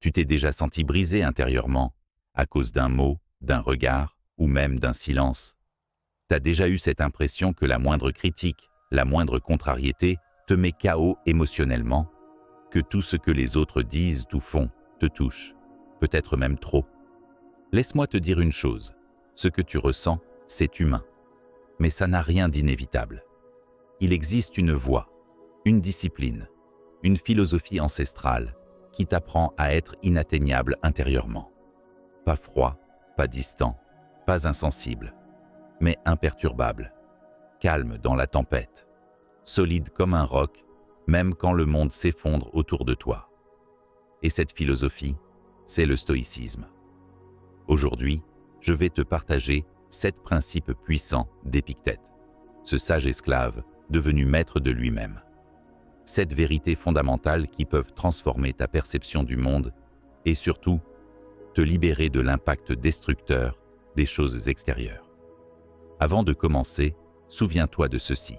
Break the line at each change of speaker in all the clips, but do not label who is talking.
Tu t'es déjà senti brisé intérieurement, à cause d'un mot, d'un regard, ou même d'un silence. T'as déjà eu cette impression que la moindre critique, la moindre contrariété, te met KO émotionnellement, que tout ce que les autres disent ou font te touche, peut-être même trop. Laisse-moi te dire une chose, ce que tu ressens, c'est humain. Mais ça n'a rien d'inévitable. Il existe une voie, une discipline, une philosophie ancestrale qui t'apprend à être inatteignable intérieurement. Pas froid, pas distant, pas insensible, mais imperturbable, calme dans la tempête, solide comme un roc, même quand le monde s'effondre autour de toi. Et cette philosophie, c'est le stoïcisme. Aujourd'hui, je vais te partager 7 principes puissants d'Épictète, ce sage esclave devenu maître de lui-même. 7 vérités fondamentales qui peuvent transformer ta perception du monde et surtout, te libérer de l'impact destructeur des choses extérieures. Avant de commencer, souviens-toi de ceci.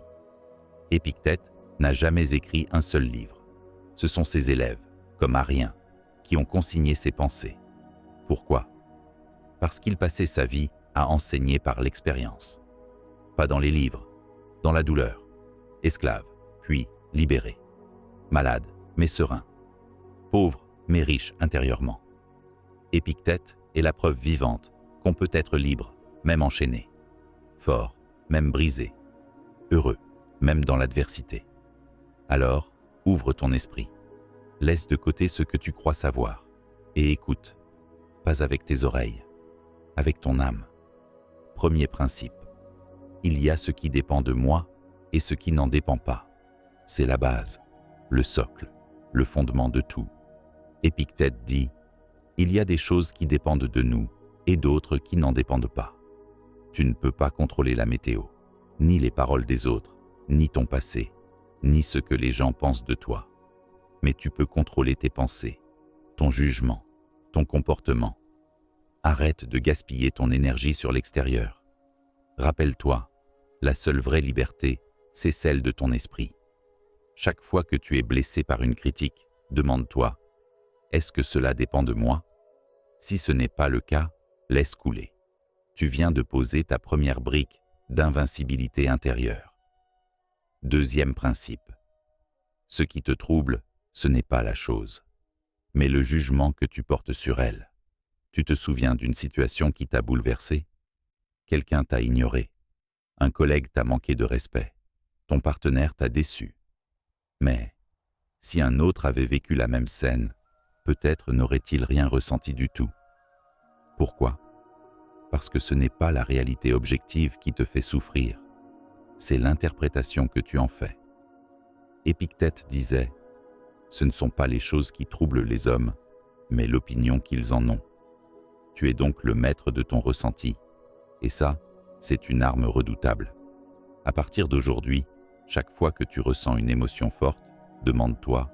Épictète n'a jamais écrit un seul livre. Ce sont ses élèves, comme Arien, qui ont consigné ses pensées. Pourquoi ? Parce qu'il passait sa vie à enseigner par l'expérience. Pas dans les livres, dans la douleur. Esclave, puis libéré. Malade, mais serein. Pauvre, mais riche intérieurement. Épictète est la preuve vivante qu'on peut être libre, même enchaîné. Fort, même brisé. Heureux, même dans l'adversité. Alors, ouvre ton esprit. Laisse de côté ce que tu crois savoir. Et écoute, pas avec tes oreilles, avec ton âme. Premier principe. Il y a ce qui dépend de moi et ce qui n'en dépend pas. C'est la base, le socle, le fondement de tout. Épictète dit, il y a des choses qui dépendent de nous et d'autres qui n'en dépendent pas. Tu ne peux pas contrôler la météo, ni les paroles des autres, ni ton passé, ni ce que les gens pensent de toi. Mais tu peux contrôler tes pensées, ton jugement, ton comportement. Arrête de gaspiller ton énergie sur l'extérieur. Rappelle-toi, la seule vraie liberté, c'est celle de ton esprit. Chaque fois que tu es blessé par une critique, demande-toi, est-ce que cela dépend de moi ? Si ce n'est pas le cas, laisse couler. Tu viens de poser ta première brique d'invincibilité intérieure. Deuxième principe. Ce qui te trouble, ce n'est pas la chose, mais le jugement que tu portes sur elle. Tu te souviens d'une situation qui t'a bouleversé ? Quelqu'un t'a ignoré. Un collègue t'a manqué de respect. Ton partenaire t'a déçu. Mais, si un autre avait vécu la même scène, peut-être n'aurait-il rien ressenti du tout. Pourquoi ? Parce que ce n'est pas la réalité objective qui te fait souffrir, c'est l'interprétation que tu en fais. Épictète disait, ce ne sont pas les choses qui troublent les hommes, mais l'opinion qu'ils en ont. Tu es donc le maître de ton ressenti, et ça, c'est une arme redoutable. À partir d'aujourd'hui, chaque fois que tu ressens une émotion forte, demande-toi,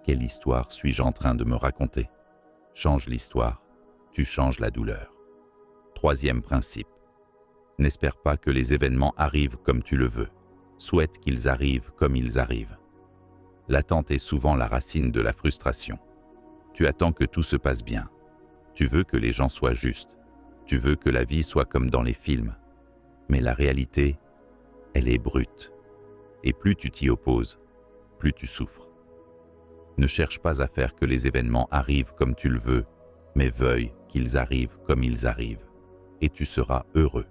quelle histoire suis-je en train de me raconter ? Change l'histoire, tu changes la douleur. Troisième principe. N'espère pas que les événements arrivent comme tu le veux. Souhaite qu'ils arrivent comme ils arrivent. L'attente est souvent la racine de la frustration. Tu attends que tout se passe bien. Tu veux que les gens soient justes. Tu veux que la vie soit comme dans les films. Mais la réalité, elle est brute. Et plus tu t'y opposes, plus tu souffres. Ne cherche pas à faire que les événements arrivent comme tu le veux, mais veuille qu'ils arrivent comme ils arrivent, et tu seras heureux,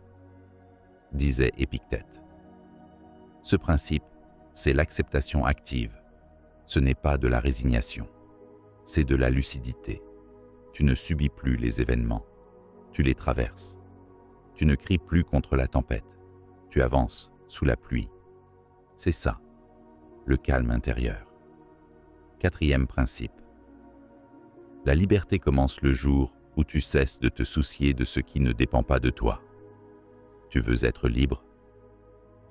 disait Épictète. Ce principe, c'est l'acceptation active. Ce n'est pas de la résignation, c'est de la lucidité. Tu ne subis plus les événements, tu les traverses. Tu ne cries plus contre la tempête, tu avances sous la pluie. C'est ça, le calme intérieur. Quatrième principe. La liberté commence le jour où tu cesses de te soucier de ce qui ne dépend pas de toi. Tu veux être libre ?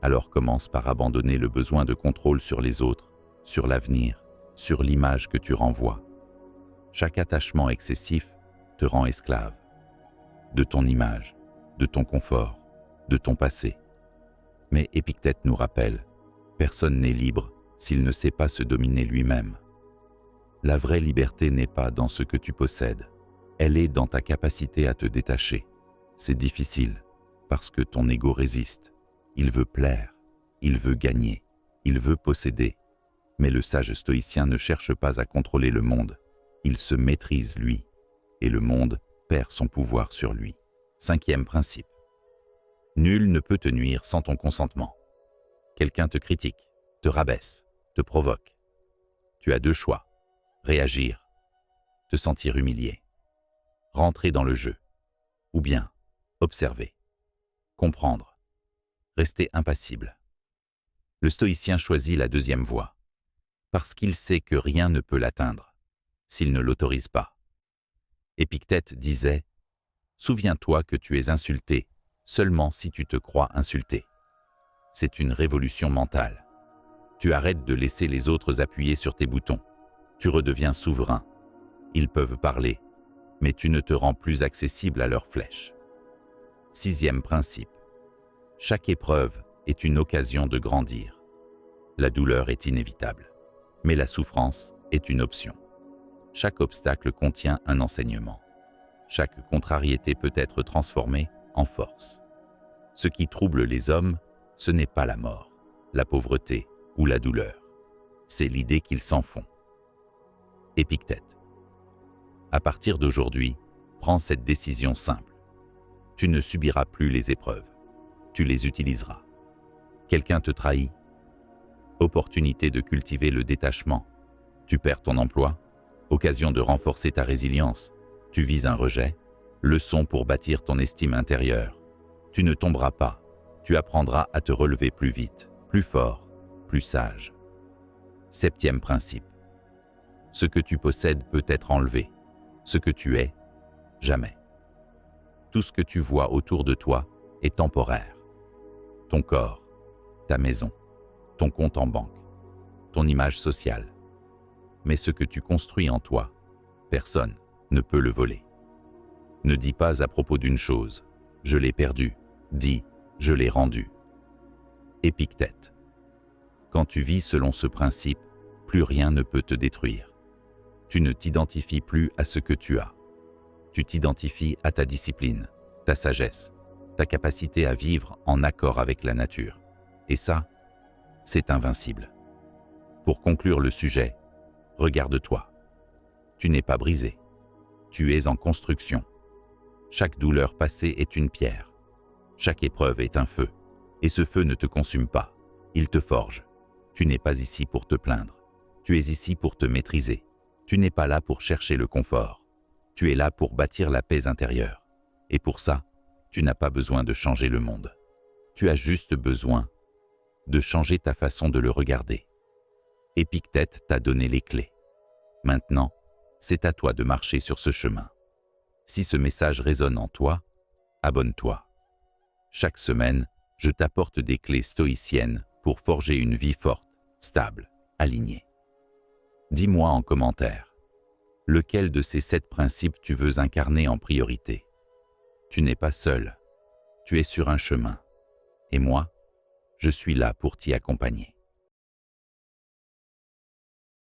Alors commence par abandonner le besoin de contrôle sur les autres, sur l'avenir, sur l'image que tu renvoies. Chaque attachement excessif te rend esclave. De ton image, de ton confort, de ton passé. Mais Épictète nous rappelle, personne n'est libre s'il ne sait pas se dominer lui-même. La vraie liberté n'est pas dans ce que tu possèdes, elle est dans ta capacité à te détacher. C'est difficile, parce que ton ego résiste. Il veut plaire, il veut gagner, il veut posséder. Mais le sage stoïcien ne cherche pas à contrôler le monde, il se maîtrise lui, et le monde perd son pouvoir sur lui. 5e principe. Nul ne peut te nuire sans ton consentement. Quelqu'un te critique, te rabaisse, te provoque. Tu as 2 choix, réagir, te sentir humilié, rentrer dans le jeu, ou bien observer, comprendre, rester impassible. Le stoïcien choisit la 2e voie, parce qu'il sait que rien ne peut l'atteindre, s'il ne l'autorise pas. Épictète disait « Souviens-toi que tu es insulté seulement si tu te crois insulté. » C'est une révolution mentale. Tu arrêtes de laisser les autres appuyer sur tes boutons. Tu redeviens souverain. Ils peuvent parler, mais tu ne te rends plus accessible à leurs flèches. 6e principe. Chaque épreuve est une occasion de grandir. La douleur est inévitable, mais la souffrance est une option. Chaque obstacle contient un enseignement. Chaque contrariété peut être transformée en force. Ce qui trouble les hommes, ce n'est pas la mort, la pauvreté ou la douleur. C'est l'idée qu'ils s'en font. Épictète. À partir d'aujourd'hui, prends cette décision simple. Tu ne subiras plus les épreuves. Tu les utiliseras. Quelqu'un te trahit. Opportunité de cultiver le détachement. Tu perds ton emploi. Occasion de renforcer ta résilience. Tu vises un rejet. Leçon pour bâtir ton estime intérieure. Tu ne tomberas pas. Tu apprendras à te relever plus vite, plus fort, plus sage. 7e principe. Ce que tu possèdes peut être enlevé. Ce que tu es, jamais. Tout ce que tu vois autour de toi est temporaire. Ton corps, ta maison, ton compte en banque, ton image sociale. Mais ce que tu construis en toi, personne ne peut le voler. Ne dis pas à propos d'une chose « je l'ai perdue », dis « je l'ai rendue ». Épictète. Quand tu vis selon ce principe, plus rien ne peut te détruire. Tu ne t'identifies plus à ce que tu as. Tu t'identifies à ta discipline, ta sagesse, ta capacité à vivre en accord avec la nature. Et ça, c'est invincible. Pour conclure le sujet, regarde-toi. Tu n'es pas brisé. Tu es en construction. Chaque douleur passée est une pierre. Chaque épreuve est un feu. Et ce feu ne te consume pas. Il te forge. Tu n'es pas ici pour te plaindre. Tu es ici pour te maîtriser. Tu n'es pas là pour chercher le confort. Tu es là pour bâtir la paix intérieure. Et pour ça, tu n'as pas besoin de changer le monde. Tu as juste besoin de changer ta façon de le regarder. Épictète t'a donné les clés. Maintenant, c'est à toi de marcher sur ce chemin. Si ce message résonne en toi, abonne-toi. Chaque semaine, je t'apporte des clés stoïciennes pour forger une vie forte, stable, alignée. Dis-moi en commentaire, lequel de ces 7 principes tu veux incarner en priorité. Tu n'es pas seul, tu es sur un chemin. Et moi, je suis là pour t'y accompagner.